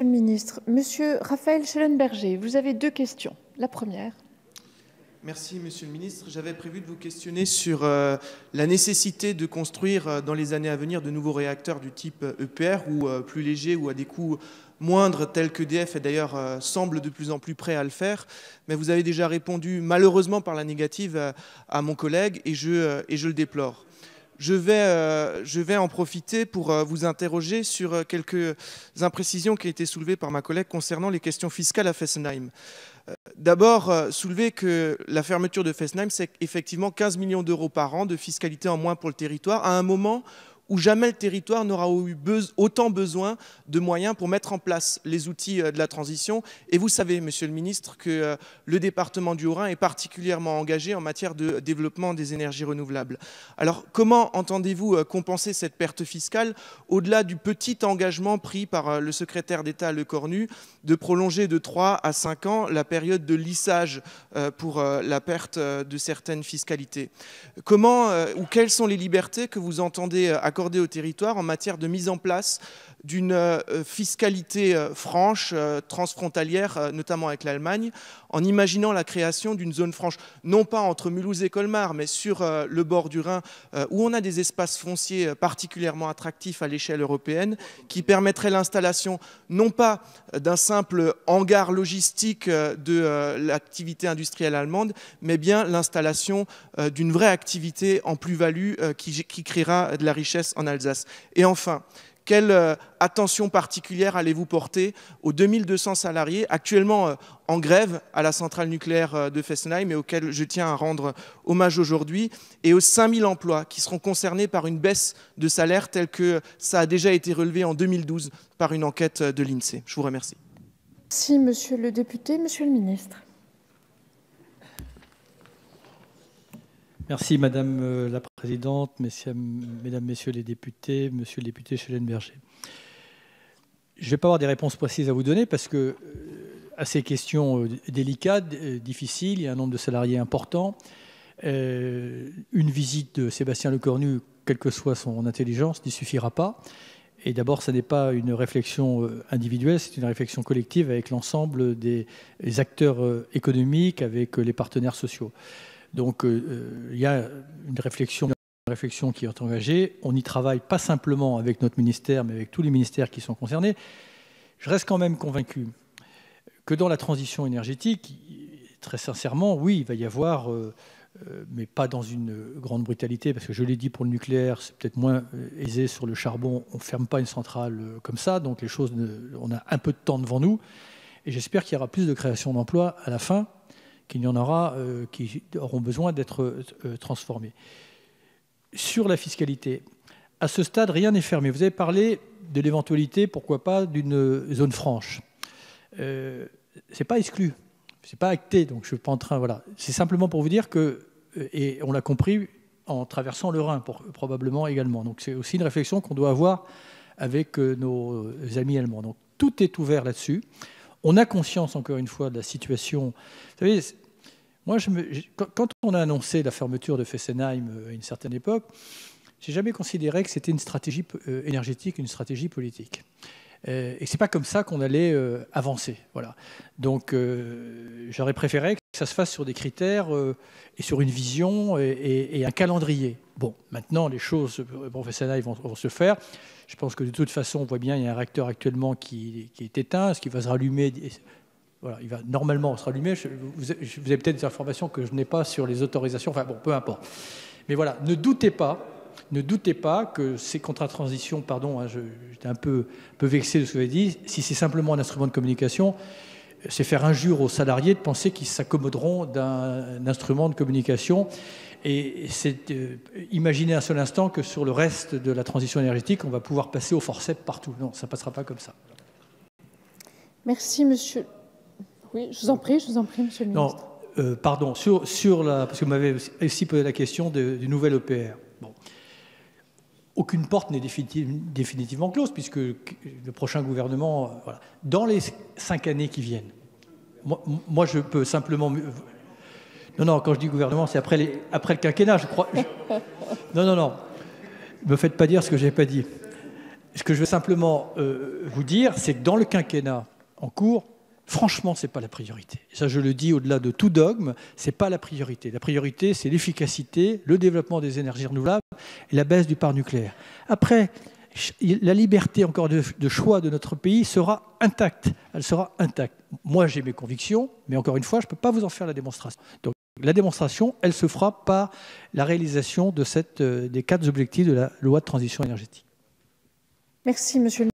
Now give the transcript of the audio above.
le ministre. Monsieur Raphaël Schellenberger, vous avez 2 questions. La première. Merci, Monsieur le Ministre. J'avais prévu de vous questionner sur la nécessité de construire dans les années à venir de nouveaux réacteurs du type EPR ou plus légers ou à des coûts moindres, tels qu'EDF et d'ailleurs semble de plus en plus prêt à le faire. Mais vous avez déjà répondu malheureusement par la négative à mon collègue et je le déplore. Je vais en profiter pour vous interroger sur quelques imprécisions qui ont été soulevées par ma collègue concernant les questions fiscales à Fessenheim. D'abord, soulever que la fermeture de Fessenheim, c'est effectivement 15 millions d'euros par an de fiscalité en moins pour le territoire, à un moment où jamais le territoire n'aura eu autant besoin de moyens pour mettre en place les outils de la transition. Et vous savez, Monsieur le Ministre, que le département du Haut-Rhin est particulièrement engagé en matière de développement des énergies renouvelables. Alors, comment entendez-vous compenser cette perte fiscale au-delà du petit engagement pris par le secrétaire d'État Lecornu de prolonger de 3 à 5 ans la période de lissage pour la perte de certaines fiscalités? Comment ou quelles sont les libertés que vous entendez accorder au territoire en matière de mise en place d'une fiscalité franche, transfrontalière, notamment avec l'Allemagne, en imaginant la création d'une zone franche, non pas entre Mulhouse et Colmar, mais sur le bord du Rhin, où on a des espaces fonciers particulièrement attractifs à l'échelle européenne, qui permettraient l'installation non pas d'un simple hangar logistique de l'activité industrielle allemande, mais bien l'installation d'une vraie activité en plus-value qui créera de la richesse en Alsace. Et enfin, quelle attention particulière allez-vous porter aux 2200 salariés actuellement en grève à la centrale nucléaire de Fessenheim et auxquels je tiens à rendre hommage aujourd'hui, et aux 5000 emplois qui seront concernés par une baisse de salaire telle que ça a déjà été relevé en 2012 par une enquête de l'INSEE? Je vous remercie. Merci, Monsieur le député. Monsieur le ministre. Merci Madame la Présidente, Mesdames, Messieurs les députés, Monsieur le député Schellenberger. Je ne vais pas avoir des réponses précises à vous donner parce que à ces questions délicates, difficiles, il y a un nombre de salariés important. Une visite de Sébastien Lecornu, quelle que soit son intelligence, n'y suffira pas. Et d'abord, ce n'est pas une réflexion individuelle, c'est une réflexion collective avec l'ensemble des acteurs économiques, avec les partenaires sociaux. Donc, il y a une réflexion qui est engagée. On y travaille pas simplement avec notre ministère, mais avec tous les ministères qui sont concernés. Je reste quand même convaincu que dans la transition énergétique, très sincèrement, oui, il va y avoir, mais pas dans une grande brutalité, parce que je l'ai dit pour le nucléaire, c'est peut-être moins aisé sur le charbon. On ne ferme pas une centrale comme ça, donc les choses, on a un peu de temps devant nous. Et j'espère qu'il y aura plus de création d'emplois à la fin, qu'il y en aura qui auront besoin d'être transformés. Sur la fiscalité, à ce stade, rien n'est fermé. Vous avez parlé de l'éventualité, pourquoi pas, d'une zone franche. Ce n'est pas exclu, ce n'est pas acté, donc je ne suis pas en train... Voilà. C'est simplement pour vous dire que, et on l'a compris en traversant le Rhin, probablement également. Donc c'est aussi une réflexion qu'on doit avoir avec nos amis allemands. Donc tout est ouvert là-dessus. On a conscience, encore une fois, de la situation. Vous savez, moi, quand on a annoncé la fermeture de Fessenheim à une certaine époque, je n'ai jamais considéré que c'était une stratégie énergétique, une stratégie politique. Et ce n'est pas comme ça qu'on allait avancer. Voilà. Donc, j'aurais préféré que ça se fasse sur des critères et sur une vision et un calendrier. Bon, maintenant, les choses pour Fessenheim vont se faire. Je pense que de toute façon, on voit bien, il y a un réacteur actuellement qui est éteint. Est-ce qu'il va se rallumer? Voilà, il va normalement se rallumer. Vous avez peut-être des informations que je n'ai pas sur les autorisations. Enfin bon, peu importe. Mais voilà, ne doutez pas que ces contrats de transition, pardon, hein, j'étais un peu vexé de ce que vous avez dit, si c'est simplement un instrument de communication, c'est faire injure aux salariés de penser qu'ils s'accommoderont d'un instrument de communication. Et c'est imaginer un seul instant que sur le reste de la transition énergétique, on va pouvoir passer au forceps partout. Non, ça ne passera pas comme ça. Merci, monsieur. Oui, je vous en prie, monsieur le ministre. Non, pardon, parce que vous m'avez aussi posé la question du nouvel EPR. Bon. Aucune porte n'est définitivement close, puisque le prochain gouvernement... voilà. Dans les 5 années qui viennent, moi je peux simplement... Non, quand je dis gouvernement, c'est après le quinquennat, je crois. Non. Ne me faites pas dire ce que je n'ai pas dit. Ce que je veux simplement vous dire, c'est que dans le quinquennat en cours, franchement, ce n'est pas la priorité. Ça, je le dis au-delà de tout dogme, ce n'est pas la priorité. La priorité, c'est l'efficacité, le développement des énergies renouvelables et la baisse du parc nucléaire. Après, la liberté encore de choix de notre pays sera intacte. Elle sera intacte. Moi, j'ai mes convictions, mais encore une fois, je ne peux pas vous en faire la démonstration. Donc, la démonstration, elle se fera par la réalisation de des 4 objectifs de la loi de transition énergétique. Merci, monsieur le